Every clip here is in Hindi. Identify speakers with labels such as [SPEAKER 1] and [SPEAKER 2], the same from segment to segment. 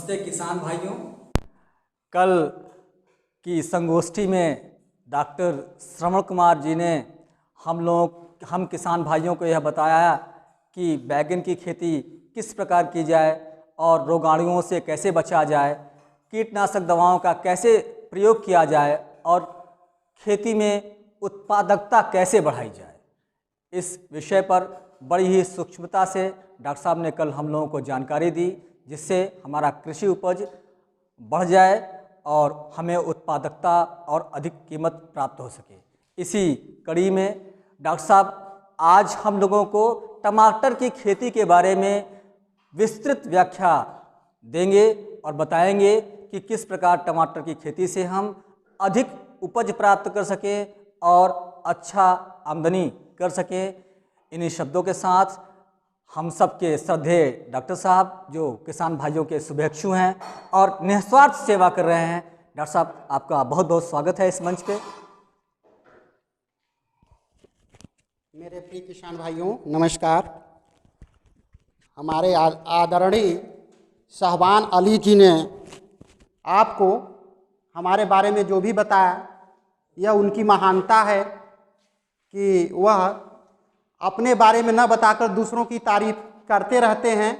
[SPEAKER 1] नमस्ते किसान भाइयों। कल की संगोष्ठी में डॉक्टर श्रवण कुमार जी ने हम किसान भाइयों को यह बताया कि बैगन की खेती किस प्रकार की जाए और रोगाणुओं से कैसे बचा जाए, कीटनाशक दवाओं का कैसे प्रयोग किया जाए और खेती में उत्पादकता कैसे बढ़ाई जाए। इस विषय पर बड़ी ही सूक्ष्मता से डॉक्टर साहब ने कल हम लोगों को जानकारी दी, जिससे हमारा कृषि उपज बढ़ जाए और हमें उत्पादकता और अधिक कीमत प्राप्त हो सके। इसी कड़ी में डॉक्टर साहब आज हम लोगों को टमाटर की खेती के बारे में विस्तृत व्याख्या देंगे और बताएंगे कि किस प्रकार टमाटर की खेती से हम अधिक उपज प्राप्त कर सकें और अच्छा आमदनी कर सकें। इन्हीं शब्दों के साथ हम सबके श्रद्धेय डॉक्टर साहब जो किसान भाइयों के शुभेच्छु हैं और निस्वार्थ सेवा कर रहे हैं, डॉक्टर साहब आपका बहुत बहुत स्वागत है इस मंच पे।
[SPEAKER 2] मेरे प्रिय किसान भाइयों नमस्कार। हमारे आदरणीय शाहबान अली जी ने आपको हमारे बारे में जो भी बताया, यह उनकी महानता है कि वह अपने बारे में न बताकर दूसरों की तारीफ करते रहते हैं।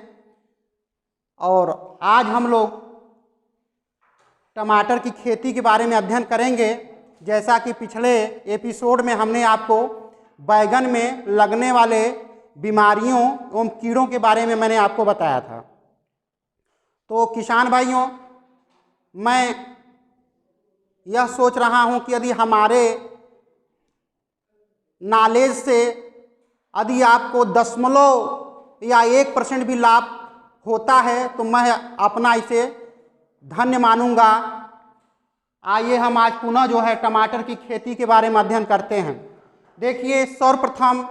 [SPEAKER 2] और आज हम लोग टमाटर की खेती के बारे में अध्ययन करेंगे। जैसा कि पिछले एपिसोड में हमने आपको बैगन में लगने वाले बीमारियों एवं कीड़ों के बारे में मैंने आपको बताया था। तो किसान भाइयों, मैं यह सोच रहा हूं कि यदि हमारे नॉलेज से यदि आपको 0.1 या 1% भी लाभ होता है तो मैं अपना इसे धन्य मानूंगा। आइए हम आज पुनः जो है टमाटर की खेती के बारे में अध्ययन करते हैं। देखिए, सर्वप्रथम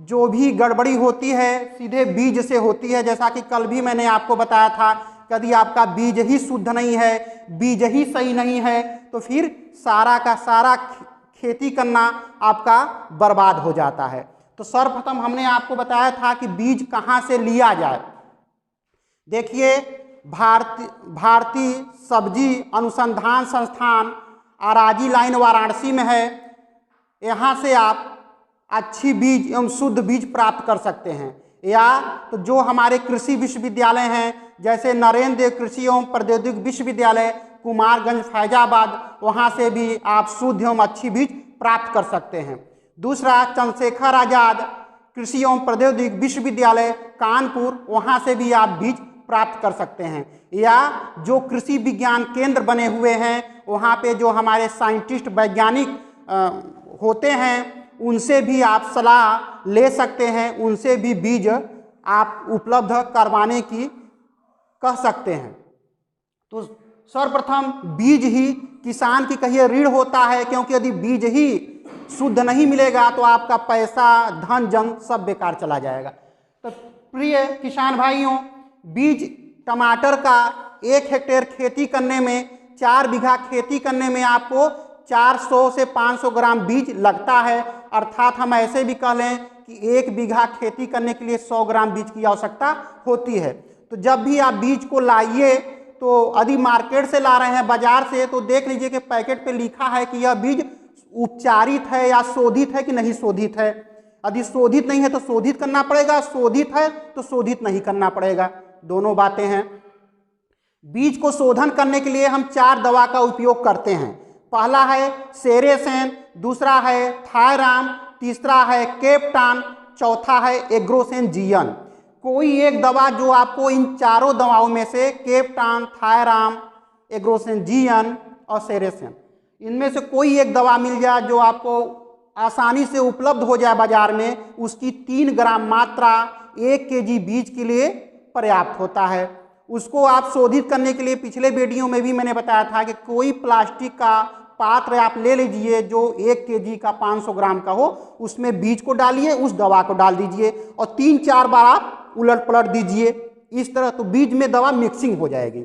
[SPEAKER 2] जो भी गड़बड़ी होती है सीधे बीज से होती है। जैसा कि कल भी मैंने आपको बताया था, यदि आपका बीज ही शुद्ध नहीं है, बीज ही सही नहीं है, तो फिर सारा का सारा खेती करना आपका बर्बाद हो जाता है। तो सर्वप्रथम हमने आपको बताया था कि बीज कहाँ से लिया जाए। देखिए, भारतीय सब्जी अनुसंधान संस्थान अराजी लाइन वाराणसी में है। यहाँ से आप अच्छी बीज एवं शुद्ध बीज प्राप्त कर सकते हैं, या तो जो हमारे कृषि विश्वविद्यालय हैं जैसे नरेंद्र देव कृषि एवं प्रौद्योगिकी विश्वविद्यालय कुमारगंज फैजाबाद, वहाँ से भी आप शुद्ध एवं अच्छी बीज प्राप्त कर सकते हैं। दूसरा, चंद्रशेखर आजाद कृषि एवं प्रौद्योगिकी विश्वविद्यालय कानपुर, वहाँ से भी आप बीज प्राप्त कर सकते हैं। या जो कृषि विज्ञान केंद्र बने हुए हैं, वहाँ पे जो हमारे साइंटिस्ट वैज्ञानिक होते हैं, उनसे भी आप सलाह ले सकते हैं, उनसे भी बीज आप उपलब्ध करवाने की कह सकते हैं। तो सर्वप्रथम बीज ही किसान की कहिए रीढ़ होता है, क्योंकि यदि बीज ही शुद्ध नहीं मिलेगा तो आपका पैसा धन जन सब बेकार चला जाएगा। तो प्रिय किसान भाइयों, बीज टमाटर का 1 हेक्टेयर खेती करने में, 4 बीघा खेती करने में आपको 400 से 500 ग्राम बीज लगता है। अर्थात हम ऐसे भी कह लें कि 1 बीघा खेती करने के लिए 100 ग्राम बीज की आवश्यकता होती है। तो जब भी आप बीज को लाइए, तो यदि मार्केट से ला रहे हैं बाजार से, तो देख लीजिए कि पैकेट पे लिखा है कि यह बीज उपचारित है या शोधित है कि नहीं शोधित है। यदि शोधित नहीं है तो शोधित करना पड़ेगा, शोधित है तो शोधित नहीं करना पड़ेगा, दोनों बातें हैं। बीज को शोधन करने के लिए हम 4 दवा का उपयोग करते हैं। पहला है सेरेसेन, दूसरा है थायराम, तीसरा है केप्टान, चौथा है एग्रोसेन जीएन। कोई एक दवा जो आपको इन चारों दवाओं में से केप्टान, थायराम, एग्रोसेन जीएन और सेरेसेन, इनमें से कोई एक दवा मिल जाए जो आपको आसानी से उपलब्ध हो जाए बाजार में, उसकी 3 ग्राम मात्रा 1 केजी बीज के लिए पर्याप्त होता है। उसको आप शोधित करने के लिए पिछले वीडियो में भी मैंने बताया था कि कोई प्लास्टिक का पात्र आप ले लीजिए जो 1 केजी का 500 ग्राम का हो, उसमें बीज को डालिए, उस दवा को डाल दीजिए और 3-4 बार आप उलट पलट दीजिए। इस तरह तो बीज में दवा मिक्सिंग हो जाएगी।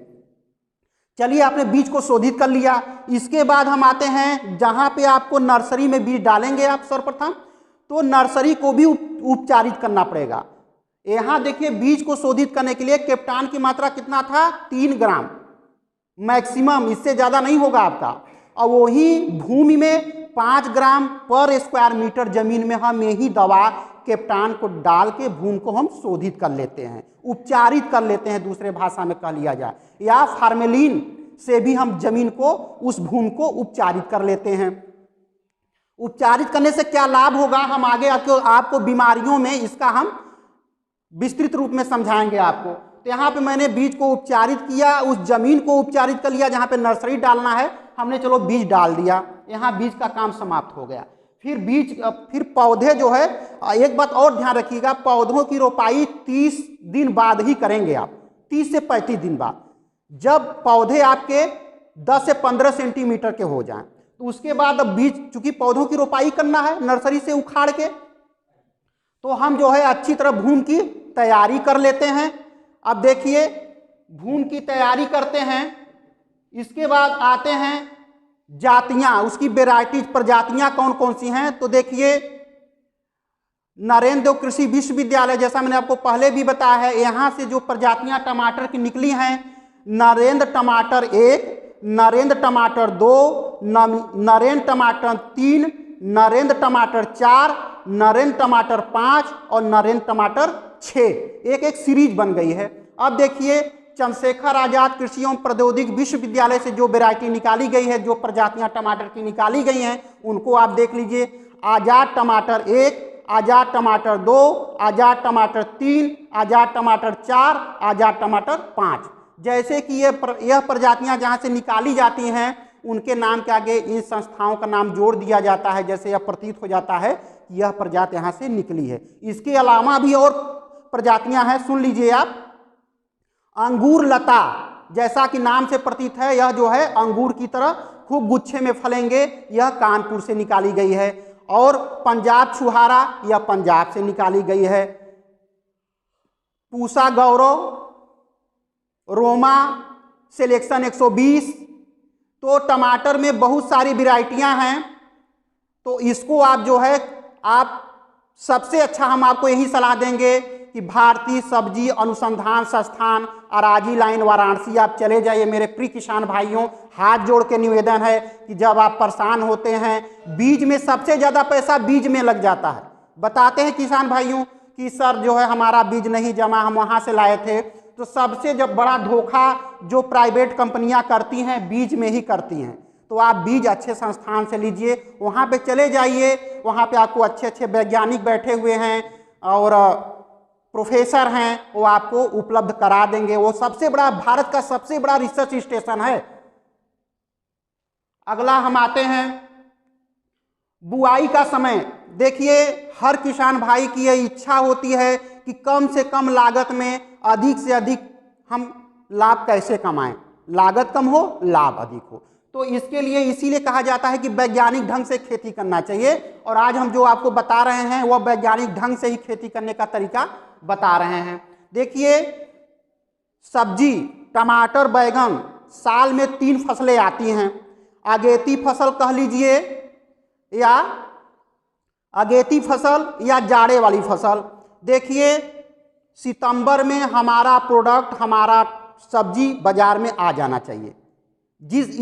[SPEAKER 2] चलिए, आपने बीज को शोधित कर लिया। इसके बाद हम आते हैं जहाँ पे आपको नर्सरी में बीज डालेंगे आप सर्वप्रथम, तो नर्सरी को भी उपचारित करना पड़ेगा। यहाँ देखिए बीज को शोधित करने के लिए कैप्टान की मात्रा कितना था, 3 ग्राम मैक्सिमम, इससे ज़्यादा नहीं होगा आपका। और वही भूमि में 5 ग्राम पर स्क्वायर मीटर जमीन में हम यही दवा कैप्टान को डाल के भूमि को हम शोधित कर लेते हैं, उपचारित कर लेते हैं, दूसरे भाषा में कह लिया जाए, या फार्मेलिन से भी हम जमीन को, उस भूमि को उपचारित कर लेते हैं। उपचारित करने से क्या लाभ होगा, हम आगे आपको बीमारियों में इसका हम विस्तृत रूप में समझाएंगे आपको। तो यहाँ पे मैंने बीज को उपचारित किया, उस जमीन को उपचारित कर लिया जहाँ पे नर्सरी डालना है, हमने चलो बीज डाल दिया, यहाँ बीज का काम समाप्त हो गया। फिर पौधे जो है, एक बात और ध्यान रखिएगा, पौधों की रोपाई 30 दिन बाद ही करेंगे आप, 30 से 35 दिन बाद, जब पौधे आपके 10 से 15 सेंटीमीटर के हो जाएं, तो उसके बाद अब बीज, चूंकि पौधों की रोपाई करना है नर्सरी से उखाड़ के, तो हम जो है अच्छी तरह भूमि की तैयारी कर लेते हैं। अब देखिए भूमि की तैयारी करते हैं, इसके बाद आते हैं जातियां, उसकी वेराइटीज, प्रजातियां कौन कौन सी हैं। तो देखिए नरेंद्र देव कृषि विश्वविद्यालय, जैसा मैंने आपको पहले भी बताया है, यहाँ से जो प्रजातियां टमाटर की निकली हैं, नरेंद्र टमाटर 1, नरेंद्र टमाटर 2, नरेंद्र टमाटर 3, नरेंद्र टमाटर 4, नरेंद्र टमाटर 5 और नरेंद्र टमाटर 6, एक सीरीज बन गई है। अब देखिए चंद्रशेखर आजाद कृषि एवं प्रौद्योगिकी विश्वविद्यालय से जो वैरायटी निकाली गई है, जो प्रजातियां टमाटर की निकाली गई हैं, उनको आप देख लीजिए। आजाद टमाटर 1, आजाद टमाटर 2, आजाद टमाटर 3, आजाद टमाटर 4, आजाद टमाटर 5। जैसे कि यह प्रजातियां जहां से निकाली जाती हैं, उनके नाम के आगे इन संस्थाओं का नाम जोड़ दिया जाता है, जैसे यह प्रतीत हो जाता है कि यह प्रजाति यहाँ से निकली है। इसके अलावा भी और प्रजातियां हैं, सुन लीजिए आप। अंगूर लता, जैसा कि नाम से प्रतीत है, यह जो है अंगूर की तरह खूब गुच्छे में फलेंगे, यह कानपुर से निकाली गई है। और पंजाब छुहारा, यह पंजाब से निकाली गई है। पूसा गौरव, रोमा सिलेक्शन 120। तो टमाटर में बहुत सारी वैरायटियां हैं, तो इसको आप जो है, आप सबसे अच्छा हम आपको यही सलाह देंगे कि भारतीय सब्जी अनुसंधान संस्थान अराजी लाइन वाराणसी आप चले जाइए। मेरे प्रिय किसान भाइयों, हाथ जोड़ के निवेदन है कि जब आप परेशान होते हैं, बीज में सबसे ज़्यादा पैसा बीज में लग जाता है। बताते हैं किसान भाइयों कि सर जो है हमारा बीज नहीं जमा, हम वहाँ से लाए थे। तो सबसे जब बड़ा धोखा जो प्राइवेट कंपनियां करती हैं, बीज में ही करती हैं। तो आप बीज अच्छे संस्थान से लीजिए, वहाँ पे चले जाइए, वहाँ पे आपको अच्छे अच्छे वैज्ञानिक बैठे हुए हैं और प्रोफेसर हैं, वो आपको उपलब्ध करा देंगे। वो सबसे बड़ा, भारत का सबसे बड़ा रिसर्च स्टेशन है। अगला हम आते हैं बुआई का समय। देखिए हर किसान भाई की यह इच्छा होती है कि कम से कम लागत में अधिक से अधिक हम लाभ कैसे कमाएं, लागत कम हो, लाभ अधिक हो। तो इसके लिए इसीलिए कहा जाता है कि वैज्ञानिक ढंग से खेती करना चाहिए। और आज हम जो आपको बता रहे हैं वह वैज्ञानिक ढंग से ही खेती करने का तरीका बता रहे हैं। देखिए सब्जी, टमाटर, बैगन, साल में 3 फसलें आती हैं। अगेती फसल कह लीजिए, या अगेती फसल या जाड़े वाली फसल। देखिए सितंबर में हमारा प्रोडक्ट, हमारा सब्जी बाजार में आ जाना चाहिए।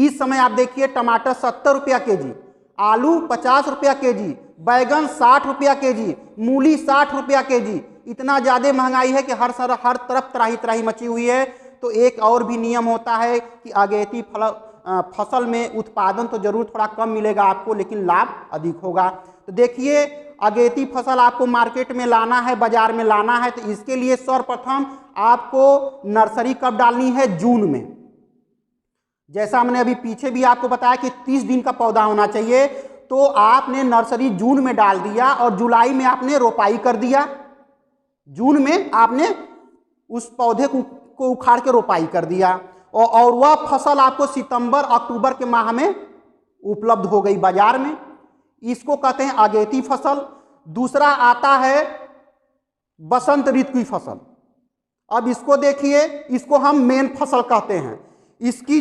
[SPEAKER 2] इस समय आप देखिए टमाटर 70 रुपया केजी, आलू 50 रुपया केजी, बैगन 60 रुपया केजी, मूली 60 रुपया केजी। इतना ज़्यादा महंगाई है कि हर तरफ त्राही त्राही मची हुई है। तो एक और भी नियम होता है कि अगेती फसल में उत्पादन तो जरूर थोड़ा कम मिलेगा आपको, लेकिन लाभ अधिक होगा। तो देखिए अगेती फसल आपको मार्केट में लाना है, बाजार में लाना है, तो इसके लिए सर्वप्रथम आपको नर्सरी कब डालनी है, जून में। जैसा मैंने अभी पीछे भी आपको बताया कि 30 दिन का पौधा होना चाहिए। तो आपने नर्सरी जून में डाल दिया और जुलाई में आपने रोपाई कर दिया। जून में आपने उस पौधे को उखाड़ के रोपाई कर दिया और वह फसल आपको सितंबर अक्टूबर के माह में उपलब्ध हो गई बाजार में। इसको कहते हैं अगेती फसल। दूसरा आता है बसंत ऋतु की फसल। अब इसको देखिए, इसको हम मेन फसल कहते हैं। इसकी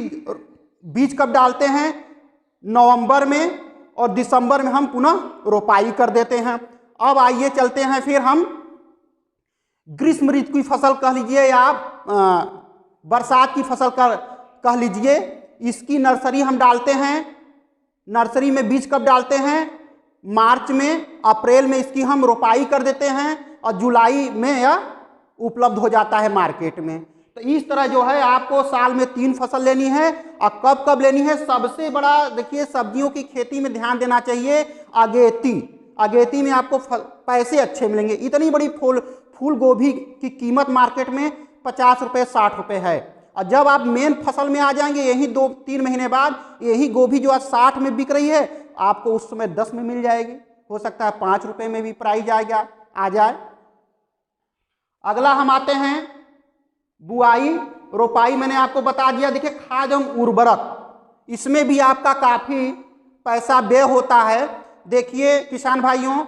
[SPEAKER 2] बीज कब डालते हैं, नवंबर में, और दिसंबर में हम पुनः रोपाई कर देते हैं। अब आइए चलते हैं फिर हम ग्रीष्म ऋतु की फसल कह लीजिए या बरसात की फसल कह लीजिए, इसकी नर्सरी हम डालते हैं। नर्सरी में बीज कब डालते हैं? मार्च में, अप्रैल में इसकी हम रोपाई कर देते हैं और जुलाई में यह उपलब्ध हो जाता है मार्केट में। तो इस तरह जो है आपको साल में 3 फसल लेनी है। और कब कब लेनी है? सबसे बड़ा देखिए सब्जियों की खेती में ध्यान देना चाहिए अगेती। अगेती में आपको पैसे अच्छे मिलेंगे। इतनी बड़ी फूल गोभी की कीमत मार्केट में 50 रुपये 60 रुपये है। और जब आप मेन फसल में आ जाएंगे यही 2-3 महीने बाद, यही गोभी जो आज 60 में बिक रही है आपको उस समय 10 में मिल जाएगी। हो सकता है 5 रुपये में भी प्राइस आ जाए। अगला हम आते हैं बुआई रोपाई। मैंने आपको बता दिया। देखिए खाद एवं उर्वरक, इसमें भी आपका काफ़ी पैसा व्यय होता है। देखिए किसान भाइयों,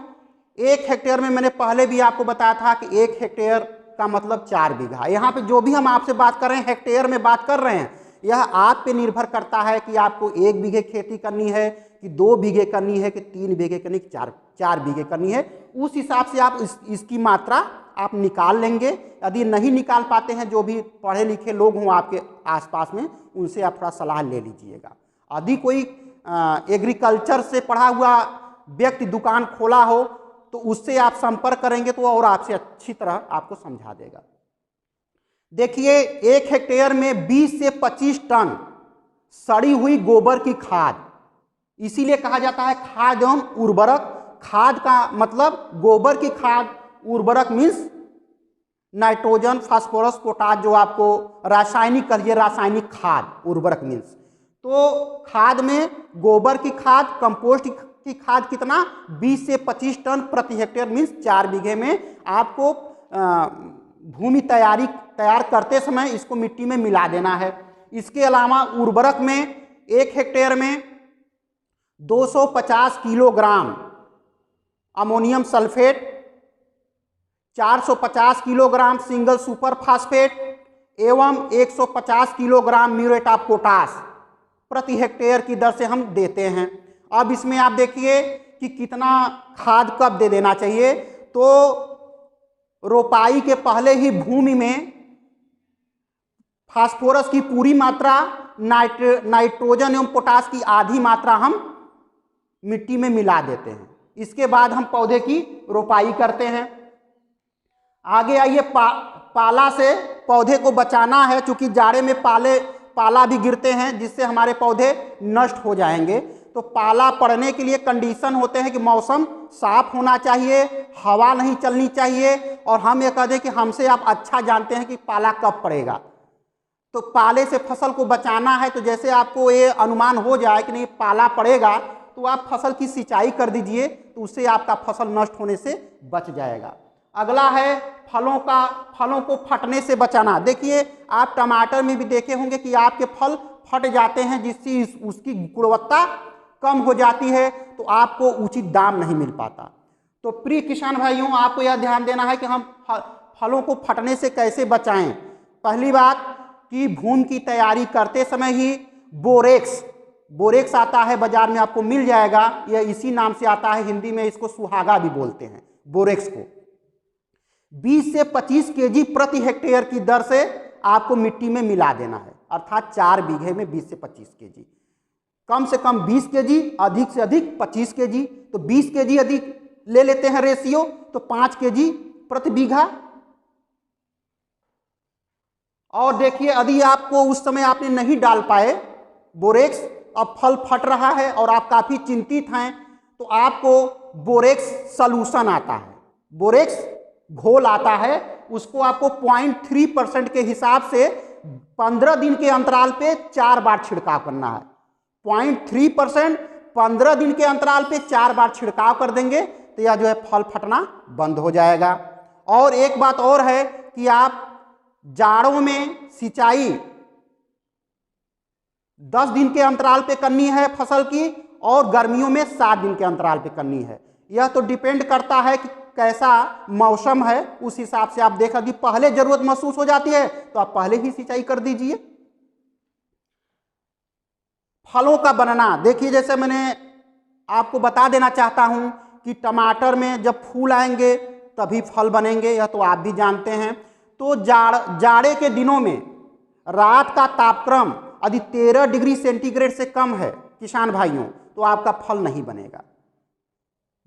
[SPEAKER 2] 1 हेक्टेयर में मैंने पहले भी आपको बताया था कि 1 हेक्टेयर का मतलब 4 बीघा। यहाँ पे जो भी हम आपसे बात कर रहे हैं हेक्टेयर में बात कर रहे हैं, यह आप पे निर्भर करता है कि आपको 1 बीघे खेती करनी है कि 2 बीघे करनी है कि 3 बीघे करनी, 4 बीघे करनी है। उस हिसाब से आप इसकी मात्रा आप निकाल लेंगे। यदि नहीं निकाल पाते हैं, जो भी पढ़े लिखे लोग हों आपके आसपास में, उनसे आप थोड़ा सलाह ले लीजिएगा। यदि कोई एग्रीकल्चर से पढ़ा हुआ व्यक्ति दुकान खोला हो तो उससे आप संपर्क करेंगे तो और आपसे अच्छी तरह आपको समझा देगा। देखिए 1 हेक्टेयर में 20 से 25 टन सड़ी हुई गोबर की खाद, इसीलिए कहा जाता है खाद एवं उर्वरक। खाद का मतलब गोबर की खाद, उर्वरक मीन्स नाइट्रोजन, फास्फोरस, पोटाश, जो आपको रासायनिक कहिए रासायनिक खाद, उर्वरक मीन्स। तो खाद में गोबर की खाद, कंपोस्ट की खाद कितना? 20 से 25 टन प्रति हेक्टेयर मीन्स 4 बीघे में आपको भूमि तैयार करते समय इसको मिट्टी में मिला देना है। इसके अलावा उर्वरक में 1 हेक्टेयर में 250 kilogram ammonium sulphate, 450 kilogram single super phosphate एवं 150 किलोग्राम म्यूरेट ऑफ पोटाश प्रति हेक्टेयर की दर से हम देते हैं। अब इसमें आप देखिए कि कितना खाद कब दे देना चाहिए। तो रोपाई के पहले ही भूमि में फास्फोरस की पूरी मात्रा, नाइट्रोजन एवं पोटाश की आधी मात्रा हम मिट्टी में मिला देते हैं। इसके बाद हम पौधे की रोपाई करते हैं। आगे आइए, पाला से पौधे को बचाना है, क्योंकि जाड़े में पाला भी गिरते हैं जिससे हमारे पौधे नष्ट हो जाएंगे। तो पाला पड़ने के लिए कंडीशन होते हैं कि मौसम साफ होना चाहिए, हवा नहीं चलनी चाहिए, और हम ये कह दें कि हमसे आप अच्छा जानते हैं कि पाला कब पड़ेगा। तो पाले से फसल को बचाना है, तो जैसे आपको ये अनुमान हो जाए कि नहीं पाला पड़ेगा, तो आप फसल की सिंचाई कर दीजिए, तो उससे आपका फसल नष्ट होने से बच जाएगा। अगला है फलों को फटने से बचाना। देखिए आप टमाटर में भी देखे होंगे कि आपके फल फट जाते हैं, जिससे उसकी गुणवत्ता कम हो जाती है, तो आपको उचित दाम नहीं मिल पाता। तो प्रिय किसान भाइयों, आपको यह ध्यान देना है कि हम फलों को फटने से कैसे बचाएं। पहली बात कि भूमि की तैयारी करते समय ही बोरेक्स आता है, बाजार में आपको मिल जाएगा, यह इसी नाम से आता है, हिंदी में इसको सुहागा भी बोलते हैं। बोरेक्स को 20 से 25 केजी प्रति हेक्टेयर की दर से आपको मिट्टी में मिला देना है, अर्थात 4 बीघे में 20 से 25 केजी। कम से कम 20 केजी, अधिक से अधिक 25 केजी। तो 20 केजी यदि ले लेते हैं रेशियो, तो 5 केजी प्रति बीघा। और देखिए यदि आपको उस समय आपने नहीं डाल पाए बोरेक्स, अब फल फट रहा है और आप काफ़ी चिंतित हैं, तो आपको बोरेक्स सॉल्यूशन आता है, बोरेक्स घोल आता है, उसको आपको 0.3% के हिसाब से 15 दिन के अंतराल पे 4 बार छिड़काव करना है। 0.3% 15 दिन के अंतराल पे 4 बार छिड़काव कर देंगे तो यह जो है फल फटना बंद हो जाएगा। और एक बात और है कि आप जाड़ों में सिंचाई 10 दिन के अंतराल पे करनी है फसल की, और गर्मियों में 7 दिन के अंतराल पे करनी है। यह तो डिपेंड करता है कि कैसा मौसम है, उस हिसाब से आप देखा कि पहले जरूरत महसूस हो जाती है तो आप पहले ही सिंचाई कर दीजिए। फलों का बनना, देखिए जैसे मैंने आपको बता देना चाहता हूं कि टमाटर में जब फूल आएंगे तभी फल बनेंगे, यह तो आप भी जानते हैं। तो जाड़े के दिनों में रात का तापक्रम यदि 13 डिग्री सेंटीग्रेड से कम है किसान भाइयों, तो आपका फल नहीं बनेगा।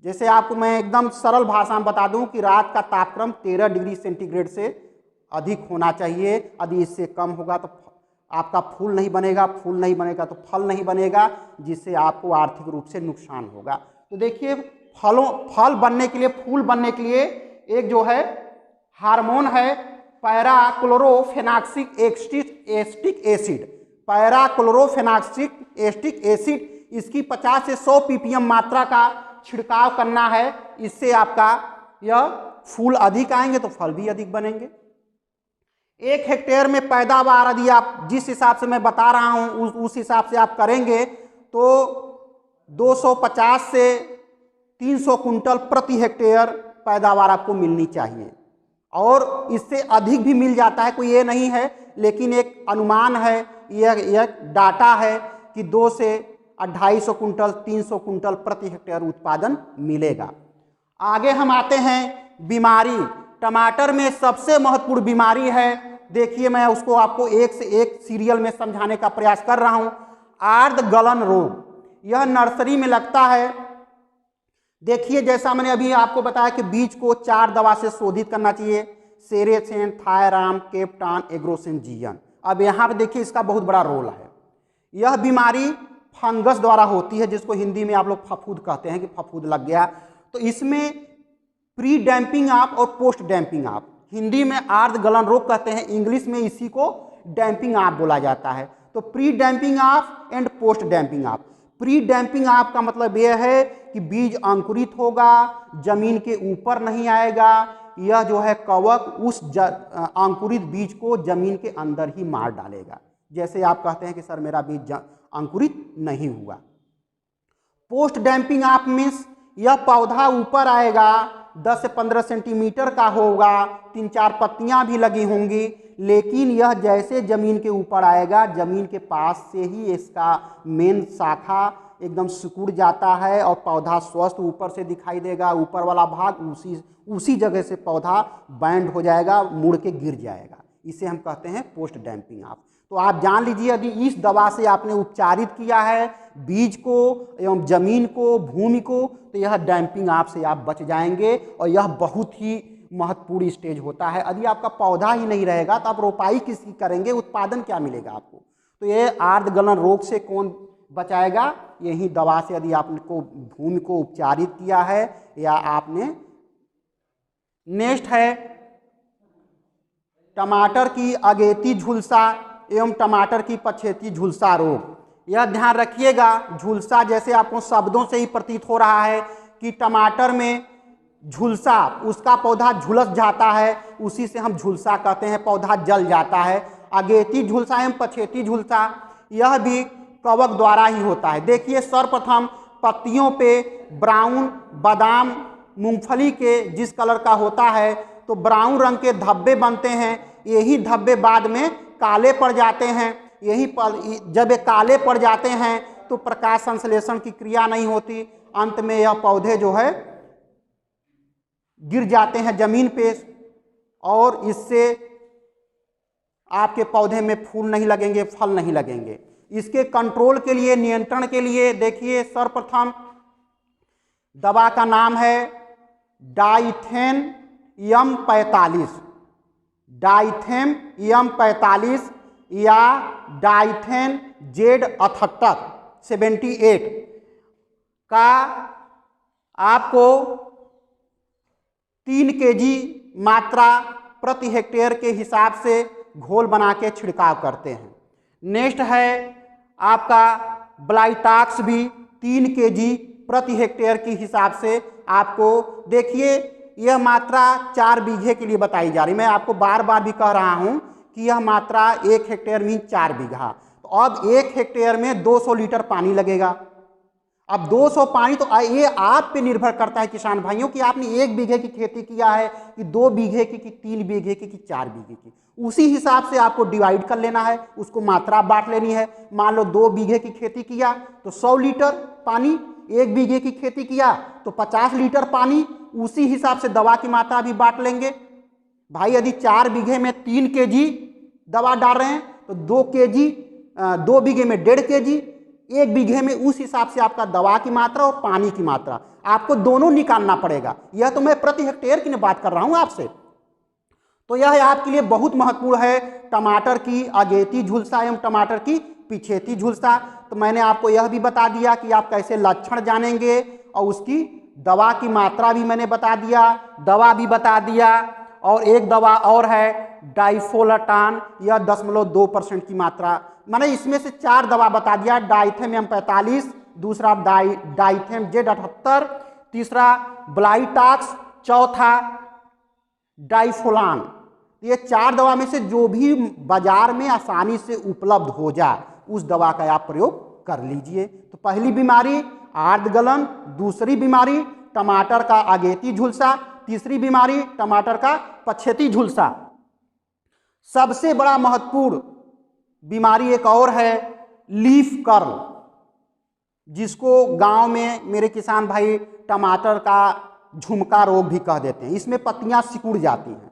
[SPEAKER 2] जैसे आपको मैं एकदम सरल भाषा में बता दूं कि रात का तापक्रम 13 डिग्री सेंटीग्रेड से अधिक होना चाहिए। यदि इससे कम होगा तो आपका फूल नहीं बनेगा, फूल नहीं बनेगा तो फल नहीं बनेगा, जिससे आपको आर्थिक रूप से नुकसान होगा। तो देखिए, फल बनने के लिए, फूल बनने के लिए एक जो है हार्मोन है पैराक्लोरोफेनॉक्सिक एस्टिक एसिड। पैराक्लोरोफेनॉक्सिक एस्टिक एसिड, इसकी 50 से 100 ppm मात्रा का छिड़काव करना है। इससे आपका यह फूल अधिक आएंगे तो फल भी अधिक बनेंगे। 1 हेक्टेयर में पैदावार यदि आप जिस हिसाब से मैं बता रहा हूं उस हिसाब से आप करेंगे तो 250 से 300 कुंटल प्रति हेक्टेयर पैदावार आपको मिलनी चाहिए, और इससे अधिक भी मिल जाता है, कोई ये नहीं है, लेकिन एक अनुमान है, यह डाटा है कि 2 से 250 कुंटल 300 कुंटल प्रति हेक्टेयर उत्पादन मिलेगा। आगे हम आते हैं बीमारी। टमाटर में सबसे महत्वपूर्ण बीमारी है, देखिए मैं उसको आपको एक से एक सीरियल में समझाने का प्रयास कर रहा हूं। आर्द्र गलन रोग, यह नर्सरी में लगता है। देखिए, जैसा मैंने अभी आपको बताया कि बीज को 4 दवा से शोधित करना चाहिए, सेरेथेन, थायराम, केप्टान, एग्रोसिन, जीएन। अब यहाँ पे देखिए इसका बहुत बड़ा रोल है। यह बीमारी फंगस द्वारा होती है, जिसको हिंदी में आप लोग फफूद कहते हैं कि फफूद लग गया। तो इसमें प्री डैम्पिंग ऑफ और पोस्ट डैम्पिंग ऑफ, हिंदी में आर्द्र गलन रोग कहते हैं, इंग्लिश में इसी को डैम्पिंग ऑफ बोला जाता है। तो pre damping off and post damping off. Pre damping off का मतलब यह है कि बीज अंकुरित होगा, जमीन के ऊपर नहीं आएगा, यह जो है कवक उस अंकुरित बीज को जमीन के अंदर ही मार डालेगा। जैसे आप कहते हैं कि सर मेरा बीज अंकुरित नहीं हुआ। पोस्ट डैम्पिंग ऑफ मीन्स यह पौधा ऊपर आएगा, 10 से 15 सेंटीमीटर का होगा, 3-4 पत्तियां भी लगी होंगी, लेकिन यह जैसे जमीन के ऊपर आएगा, जमीन के पास से ही इसका मेन शाखा एकदम सिकुड़ जाता है और पौधा स्वस्थ ऊपर से दिखाई देगा। ऊपर वाला भाग उसी जगह से पौधा बैंड हो जाएगा, मुड़ के गिर जाएगा। इसे हम कहते हैं पोस्ट डैम्पिंग ऑफ। तो आप जान लीजिए, यदि इस दवा से आपने उपचारित किया है बीज को एवं जमीन को, भूमि को, तो यह डैम्पिंग ऑफ से आप बच जाएंगे। और यह बहुत ही महत्वपूर्ण स्टेज होता है। यदि आपका पौधा ही नहीं रहेगा तो आप रोपाई किसकी करेंगे, उत्पादन क्या मिलेगा आपको। तो ये आर्द्र गलन रोग से कौन बचाएगा, यही दवा से। यदि आपको भूमि को उपचारित किया है या आपने। नेक्स्ट है टमाटर की अगेती झुलसा एवं टमाटर की पछेती झुलसा रोग। यह ध्यान रखिएगा, झुलसा जैसे आपको शब्दों से ही प्रतीत हो रहा है कि टमाटर में झुलसा, उसका पौधा झुलस जाता है, उसी से हम झुलसा कहते हैं, पौधा जल जाता है। अगेती झुलसा एवं पछेती झुलसा यह भी कवक द्वारा ही होता है। देखिए, सर्वप्रथम पत्तियों पे ब्राउन, बादाम, मूंगफली के जिस कलर का होता है तो ब्राउन रंग के धब्बे बनते हैं। यही धब्बे बाद में काले पड़ जाते हैं। जब ये काले पड़ जाते हैं तो प्रकाश संश्लेषण की क्रिया नहीं होती, अंत में यह पौधे जो है गिर जाते हैं जमीन पे, और इससे आपके पौधे में फूल नहीं लगेंगे, फल नहीं लगेंगे। इसके कंट्रोल के लिए, नियंत्रण के लिए देखिए, सर्वप्रथम दवा का नाम है डाइथेन M45, डाइथेन M45 या डाइथेन Z78 का आपको 3 kg मात्रा प्रति हेक्टेयर के हिसाब से घोल बना के छिड़काव करते हैं। नेक्स्ट है आपका ब्लाइटॉक्स भी 3 kg प्रति हेक्टेयर के हिसाब से आपको। देखिए, यह मात्रा 4 बीघे के लिए बताई जा रही। मैं आपको बार बार भी कह रहा हूं कि यह मात्रा 1 हेक्टेयर मीन 4 बीघा। तो अब 1 हेक्टेयर में 200 लीटर पानी लगेगा। अब 200 पानी, तो ये आप पे निर्भर करता है किसान भाइयों कि आपने 1 बीघे की खेती किया है कि 2 बीघे की, कि 3 बीघे की, कि 4 बीघे की। उसी हिसाब से आपको डिवाइड कर लेना है, उसको मात्रा बांट लेनी है। मान लो 2 बीघे की खेती किया तो 100 लीटर पानी, 1 बीघे की खेती किया तो 50 लीटर पानी, उसी हिसाब से दवा की मात्रा भी बांट लेंगे। भाई यदि 4 बीघे में 3 kg दवा डाल रहे हैं तो 2 kg, 2 बीघे में 1.5 kg, 1 बीघे में उस हिसाब से आपका दवा की मात्रा और पानी की मात्रा आपको दोनों निकालना पड़ेगा। यह तो मैं प्रति हेक्टेयर की बात कर रहा हूं आपसे। तो यह आपके लिए बहुत महत्वपूर्ण है, टमाटर की अगेती झुलसा एवं टमाटर की पिछेती झुलसा। तो मैंने आपको यह भी बता दिया कि आप कैसे लक्षण जानेंगे और उसकी दवा की मात्रा भी मैंने बता दिया, दवा भी बता दिया। और एक दवा और है डाइफोलाटान, यह 0.2% की मात्रा, मैंने इसमें से 4 दवा बता दिया। डाइथेम M45, दूसरा डाइथेम Z78, तीसरा ब्लाइटॉक्स, चौथा डाइफोलान। ये 4 दवा में से जो भी बाजार में आसानी से उपलब्ध हो जाए उस दवा का आप प्रयोग कर लीजिए। तो पहली बीमारी आर्द गलन, दूसरी बीमारी टमाटर का अगेती झुलसा, तीसरी बीमारी टमाटर का पछेती झुलसा। सबसे बड़ा महत्वपूर्ण बीमारी एक और है लीफ कर्ल, जिसको गांव में मेरे किसान भाई टमाटर का झुमका रोग भी कह देते हैं। इसमें पत्तियां सिकुड़ जाती हैं।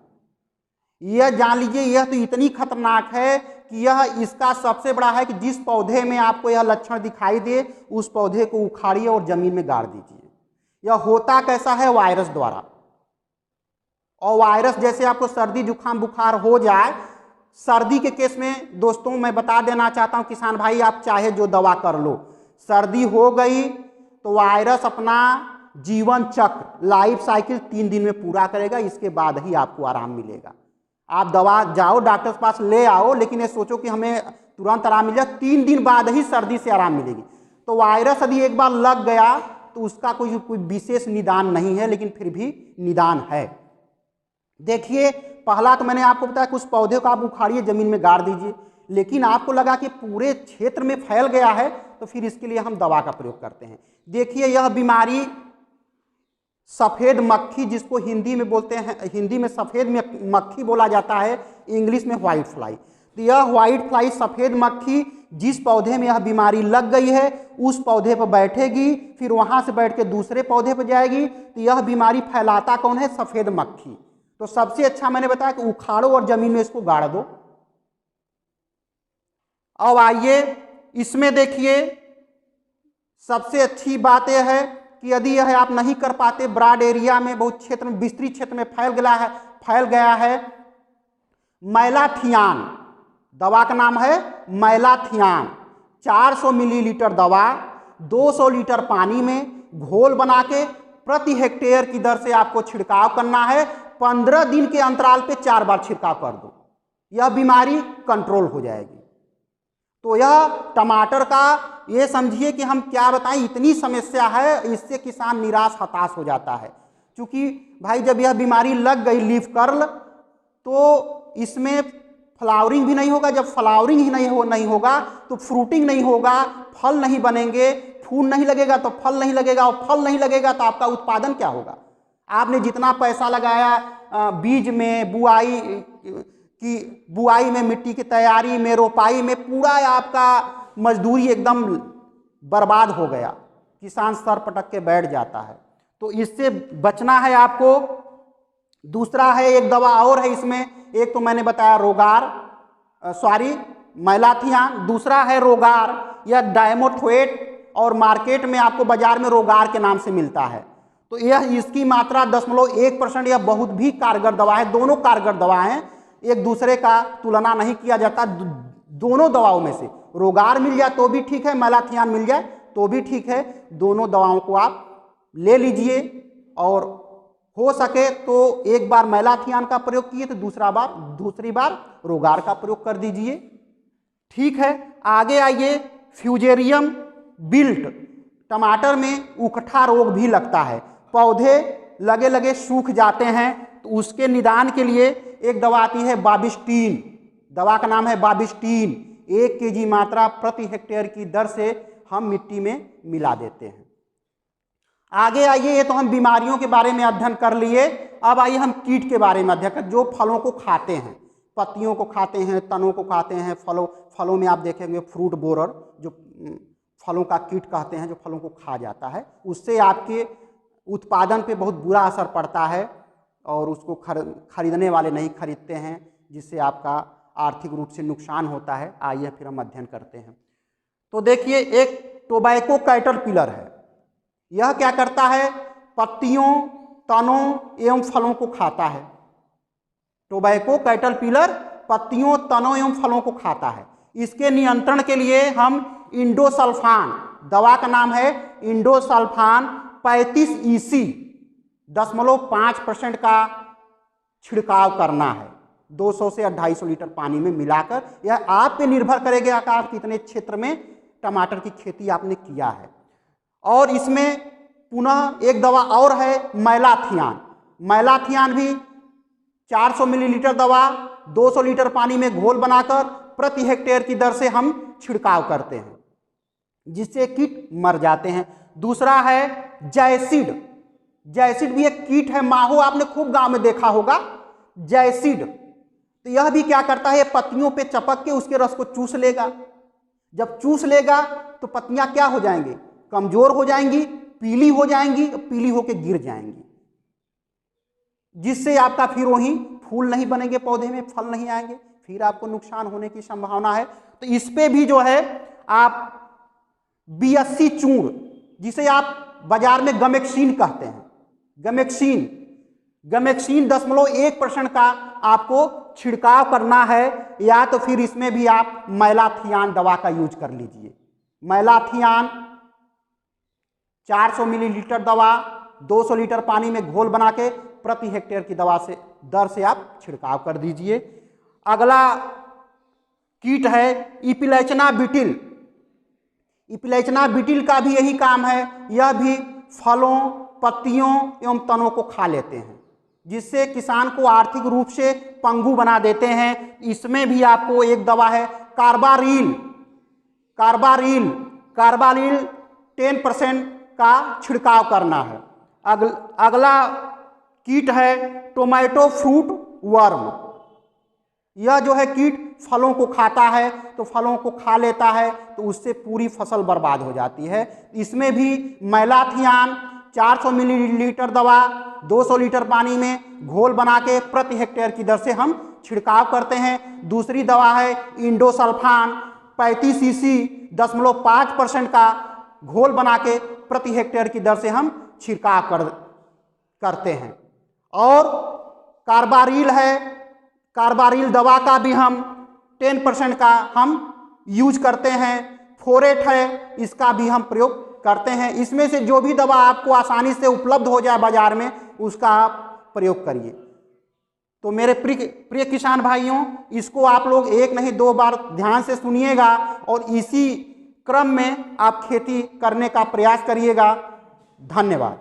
[SPEAKER 2] यह जान लीजिए, यह तो इतनी खतरनाक है कि यह इसका सबसे बड़ा है कि जिस पौधे में आपको यह लक्षण दिखाई दे उस पौधे को उखाड़िए और जमीन में गाड़ दीजिए। यह होता कैसा है? वायरस द्वारा। और वायरस जैसे आपको सर्दी जुकाम बुखार हो जाए, सर्दी के केस में दोस्तों मैं बता देना चाहता हूं किसान भाई, आप चाहे जो दवा कर लो, सर्दी हो गई तो वायरस अपना जीवन चक्र लाइफ साइकिल 3 दिन में पूरा करेगा, इसके बाद ही आपको आराम मिलेगा। आप दवा जाओ डॉक्टर के पास ले आओ, लेकिन ये सोचो कि हमें तुरंत आराम मिल जाए, 3 दिन बाद ही सर्दी से आराम मिलेगी। तो वायरस यदि एक बार लग गया तो उसका कोई विशेष निदान नहीं है, लेकिन फिर भी निदान है। देखिए, पहला तो मैंने आपको बताया कि उस पौधे को आप उखाड़िए, जमीन में गाड़ दीजिए। लेकिन आपको लगा कि पूरे क्षेत्र में फैल गया है, तो फिर इसके लिए हम दवा का प्रयोग करते हैं। देखिए, यह बीमारी सफ़ेद मक्खी, जिसको हिंदी में बोलते हैं, हिंदी में सफ़ेद मक्खी बोला जाता है, इंग्लिश में व्हाइट फ्लाई। तो यह व्हाइट फ्लाई सफ़ेद मक्खी जिस पौधे में यह बीमारी लग गई है उस पौधे पर बैठेगी, फिर वहाँ से बैठ के दूसरे पौधे पर जाएगी। तो यह बीमारी फैलाता कौन है? सफ़ेद मक्खी। तो सबसे अच्छा मैंने बताया कि उखाड़ो और जमीन में इसको गाड़ दो। अब आइए इसमें देखिए, सबसे अच्छी बात यह है कि यदि यह आप नहीं कर पाते, ब्रॉड एरिया में, बहुत क्षेत्र में, विस्तृत क्षेत्र में फैल गया है, मैलाथियान दवा का नाम है। मैलाथियान 400 मिलीलीटर दवा 200 लीटर पानी में घोल बना के प्रति हेक्टेयर की दर से आपको छिड़काव करना है। 15 दिन के अंतराल पे 4 बार छिड़काव कर दो, यह बीमारी कंट्रोल हो जाएगी। तो यह टमाटर का ये समझिए कि हम क्या बताएं, इतनी समस्या है, इससे किसान निराश हताश हो जाता है। क्योंकि भाई जब यह बीमारी लग गई लीफ कर्ल, तो इसमें फ्लावरिंग भी नहीं होगा। जब फ्लावरिंग ही नहीं होगा तो फ्रूटिंग नहीं होगा, फल नहीं बनेंगे, फूल नहीं लगेगा तो फल नहीं लगेगा, और फल नहीं लगेगा तो आपका उत्पादन क्या होगा? आपने जितना पैसा लगाया बीज में, बुआई में, मिट्टी की तैयारी में, रोपाई में, पूरा आपका मजदूरी एकदम बर्बाद हो गया। किसान सर पटक के बैठ जाता है। तो इससे बचना है आपको। दूसरा है, एक दवा और है इसमें, एक तो मैंने बताया मैलाथियान, दूसरा है रोगार या डायमोथोएट, और मार्केट में आपको बाजार में रोगार के नाम से मिलता है। तो यह इसकी मात्रा 0.1%, यह बहुत भी कारगर दवा है। दोनों कारगर दवा हैं, एक दूसरे का तुलना नहीं किया जाता। दोनों दवाओं में से रोगार मिल जाए तो भी ठीक है, मैलाथियान मिल जाए तो भी ठीक है। दोनों दवाओं को आप ले लीजिए, और हो सके तो एक बार मैलाथियान का प्रयोग किए तो दूसरी बार रोगार का प्रयोग कर दीजिए। ठीक है, आगे आइए। फ्यूजेरियम बिल्ट, टमाटर में उकठा रोग भी लगता है, पौधे लगे लगे सूख जाते हैं। तो उसके निदान के लिए एक दवा आती है बाबिस्टीन, दवा का नाम है बाबिस्टीन। 1 kg मात्रा प्रति हेक्टेयर की दर से हम मिट्टी में मिला देते हैं। आगे आइए, ये तो हम बीमारियों के बारे में अध्ययन कर लिए। अब आइए हम कीट के बारे में अध्ययन कर, जो फलों को खाते हैं, पत्तियों को खाते हैं, तनों को खाते हैं। फलों में आप देखेंगे फ्रूट बोरर, जो फलों का कीट कहते हैं, जो फलों को खा जाता है। उससे आपके उत्पादन पे बहुत बुरा असर पड़ता है और उसको खरीदने वाले नहीं खरीदते हैं, जिससे आपका आर्थिक रूप से नुकसान होता है। आइए फिर हम अध्ययन करते हैं। तो देखिए, एक टोबैको कैटरपिलर है। यह क्या करता है? पत्तियों, तनों एवं फलों को खाता है। टोबैको कैटरपिलर पत्तियों, तनों एवं फलों को खाता है। इसके नियंत्रण के लिए हम इंडोसल्फान, दवा का नाम है इंडोसल्फान 35 EC 0.5% का छिड़काव करना है 200 से 250 लीटर पानी में मिलाकर। यह आप पे निर्भर करेगा कि आप कितने क्षेत्र में टमाटर की खेती आपने किया है। और इसमें पुनः एक दवा और है मैलाथियान। मैलाथियान भी 400 मिलीलीटर दवा 200 लीटर पानी में घोल बनाकर प्रति हेक्टेयर की दर से हम छिड़काव करते हैं, जिससे कीट मर जाते हैं। दूसरा है जैसिड। जैसिड भी एक कीट है, माहो आपने खूब गांव में देखा होगा, जैसिड। तो यह भी क्या करता है? पत्तियों पे चपक के उसके रस को चूस लेगा। जब चूस लेगा तो पत्तियां क्या हो जाएंगी? कमजोर हो जाएंगी, पीली हो जाएंगी, पीली होकर गिर जाएंगी, जिससे आपका फिर वही फूल नहीं बनेंगे, पौधे में फल नहीं आएंगे, फिर आपको नुकसान होने की संभावना है। तो इस पे भी जो है आप BSC चूर्ण, जिसे आप बाजार में गमेक्सिन कहते हैं, गमेक्सिन 0.1% का आपको छिड़काव करना है, या तो फिर इसमें भी आप मैलाथियान दवा का यूज कर लीजिए। मैलाथियान 400 मिलीलीटर दवा 200 लीटर पानी में घोल बना के प्रति हेक्टेयर की दवा से दर से आप छिड़काव कर दीजिए। अगला कीट है इपिलेचना बिटिल। इपिलेचना बिटिल का भी यही काम है। यह भी फलों, पत्तियों एवं तनों को खा लेते हैं, जिससे किसान को आर्थिक रूप से पंगु बना देते हैं। इसमें भी आपको एक दवा है कार्बारिल 10% का छिड़काव करना है। अगला कीट है टोमेटो फ्रूट वर्म। यह जो है कीट फलों को खाता है, तो फलों को खा लेता है, तो उससे पूरी फसल बर्बाद हो जाती है। इसमें भी मैलाथियान 400 मिलीलीटर दवा 200 लीटर पानी में घोल बना के प्रति हेक्टेयर की दर से हम छिड़काव करते हैं। दूसरी दवा है इंडोसल्फान 35 EC 0.5% का घोल बना के प्रति हेक्टेयर की दर से हम छिड़काव करते हैं। और कार्बारिल है, कार्बारिल दवा का भी हम 10% का हम यूज करते हैं। फोरेट है, इसका भी हम प्रयोग करते हैं। इसमें से जो भी दवा आपको आसानी से उपलब्ध हो जाए बाजार में, उसका आप प्रयोग करिए। तो मेरे प्रिय किसान भाइयों, इसको आप लोग एक नहीं 2 बार ध्यान से सुनिएगा और इसी क्रम में आप खेती करने का प्रयास करिएगा। धन्यवाद।